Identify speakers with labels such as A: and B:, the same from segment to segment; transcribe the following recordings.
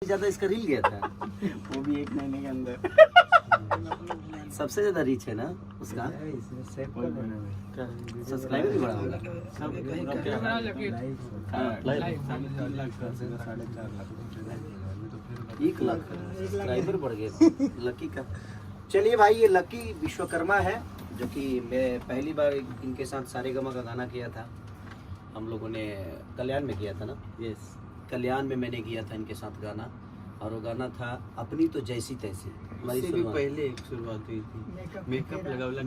A: ज्यादा इसका रील गया था
B: वो भी 1 महीने के अंदर।
A: सबसे ज्यादा रीच है ना उसका, सब्सक्राइबर भी बड़ा होगा। 1 लाख सब्सक्राइबर बढ़ गए लकी का। चलिए भाई, ये लकी विश्वकर्मा है जो कि मैं पहली बार इनके साथ सारेगामा का गाना किया था। हम लोगों ने कल्याण में किया था ना, यस कल्याण में मैंने किया था इनके साथ गाना, और वो गाना था अपनी तो जैसी तैसी। हमारी
B: भी पहले एक शुरुआत हुई थी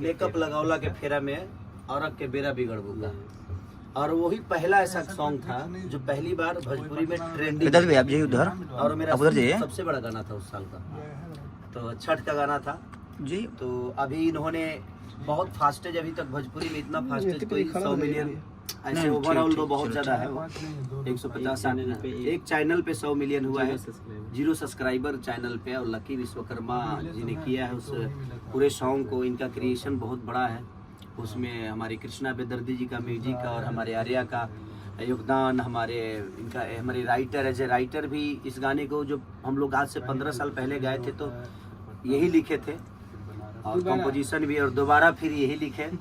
A: मेकअप लगावला के फेरा में औरत के बेरा बिगड़ बुका, और वही पहला ऐसा सॉन्ग था जो पहली बार भोजपुरी में ट्रेंडिंग, और मेरा सबसे बड़ा गाना था उस साल का। तो छठ का गाना था जी। तो अभी इन्होंने बहुत फास्टेज, अभी तक भोजपुरी में इतना फास्टेज कोई 100 मिलियन ऐसे ओवरऑल तो बहुत ज्यादा है। 150 एक चैनल पे 100 मिलियन हुआ है, 0 सब्सक्राइबर चैनल पे। और लकी विश्वकर्मा जी ने किया है उस पूरे सॉन्ग को। इनका क्रिएशन बहुत बड़ा है, उसमें हमारे कृष्णा बेदर्दी जी का म्यूजिक और हमारे आर्या का योगदान, हमारे राइटर एज ए राइटर भी इस गाने को जो हम लोग आज से 15 साल पहले गाए थे तो यही लिखे थे, और कंपोजिशन भी, और दोबारा फिर यही लिखे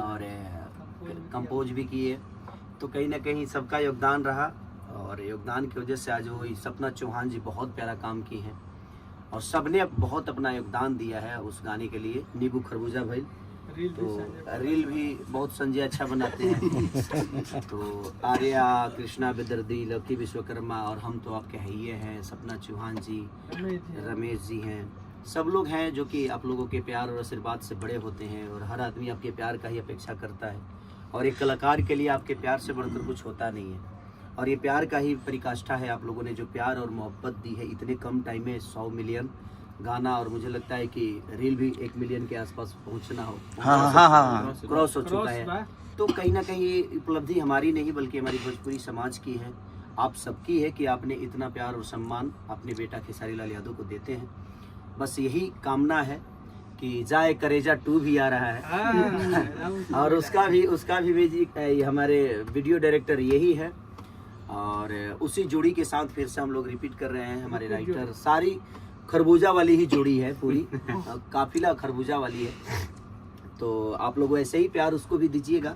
A: और कंपोज भी किए। तो कहीं ना कहीं सबका योगदान रहा, और योगदान की वजह से आज वो सपना चौहान जी बहुत प्यारा काम की हैं, और सबने बहुत अपना योगदान दिया है उस गाने के लिए। नींबू खरबूजा भाई तो रील भी बहुत संजय अच्छा बनाते हैं। तो आर्या, कृष्णा बेदर्दी, लकी विश्वकर्मा, और हम तो आपके हइये हैं, सपना चौहान जी, रमेश जी हैं, सब लोग हैं जो कि आप लोगों के प्यार और आशीर्वाद से बड़े होते हैं। और हर आदमी आपके प्यार का ही अपेक्षा करता है, और एक कलाकार के लिए आपके प्यार से बढ़कर कुछ होता नहीं है। और ये प्यार का ही परिकाष्ठा है, आप लोगों ने जो प्यार और मोहब्बत दी है इतने कम टाइम में। 100 मिलियन गाना, और मुझे लगता है कि रील भी 1 मिलियन के आसपास पहुंचना हो, क्रॉस हो चुका है। तो कहीं ना कहीं उपलब्धि हमारी नहीं बल्कि हमारी भोजपुरी समाज की है, आप सबकी है कि आपने इतना प्यार और सम्मान अपने बेटा खेसारी लाल यादव को देते हैं। बस यही कामना है कि जाए करेजा 2 भी आ रहा है और उसका भी म्यूजिक हमारे वीडियो डायरेक्टर यही है, और उसी जोड़ी के साथ फिर से हम लोग रिपीट कर रहे हैं। हमारे राइटर सारी खरबूजा वाली ही जोड़ी है पूरी, काफिला खरबूजा वाली है। तो आप लोग ऐसे ही प्यार उसको भी दीजिएगा।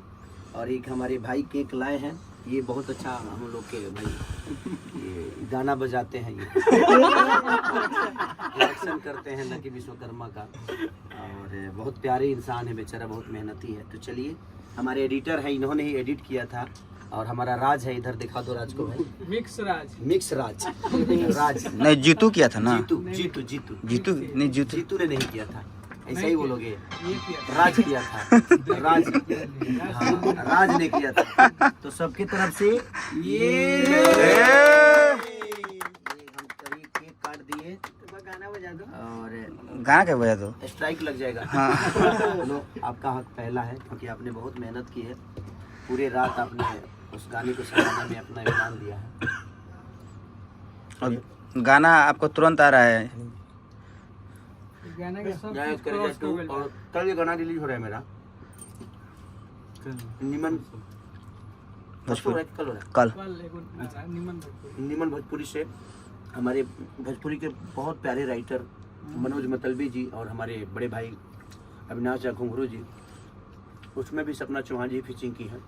A: और एक हमारे भाई केक लाए हैं, ये बहुत अच्छा हम लोग के भाई ये गाना बजाते हैं, ये रिएक्शन करते हैं लकी विश्वकर्मा का, और बहुत प्यारे इंसान है बेचारा, बहुत मेहनती है। तो चलिए, हमारे एडिटर है, इन्होंने ही एडिट किया था, और हमारा राज है, इधर दिखा दो राज को भाई। मिक्स राज राज
C: नहीं, जीतू किया था ना,
A: जीतू ने नहीं किया था, ऐसा ही बोलोगे, राज किया था, राज ने किया था। तो सबकी तरफ से ये हम कभी केक काट दिए, गाना बजा दो, और
C: गाना क्या बजा दो,
A: स्ट्राइक लग जाएगा। लो, आपका हक पहला है क्योंकि आपने बहुत मेहनत की है, पूरे रात आपने उस गाने को सजाने में अपना योगदान दिया है।
C: और गाना आपको तुरंत आ रहा है,
A: और कल ये गाना रिलीज हो रहा है मेरा निमन भोजपुरी,
C: कल
A: निमन भोजपुरी से। हमारे भोजपुरी के बहुत प्यारे राइटर मनोज मतलबी जी और हमारे बड़े भाई अविनाश झा घुंघरू जी, उसमें भी सपना चौहान जी फीचिंग की है।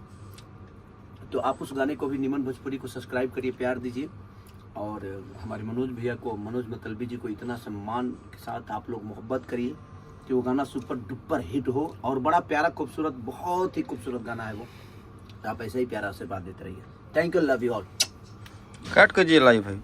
A: तो आप उस गाने को भी निमन भोजपुरी को सब्सक्राइब करिए, प्यार दीजिए, और हमारे मनोज भैया को, मनोज मतलबी जी को इतना सम्मान के साथ आप लोग मोहब्बत करिए कि वो गाना सुपर डुपर हिट हो। और बड़ा प्यारा खूबसूरत, बहुत ही खूबसूरत गाना है वो। तो आप ऐसे ही प्यारा आशीर्वाद देते रहिए। Thank you, love you all.
C: काट कर जी लाइव भाई।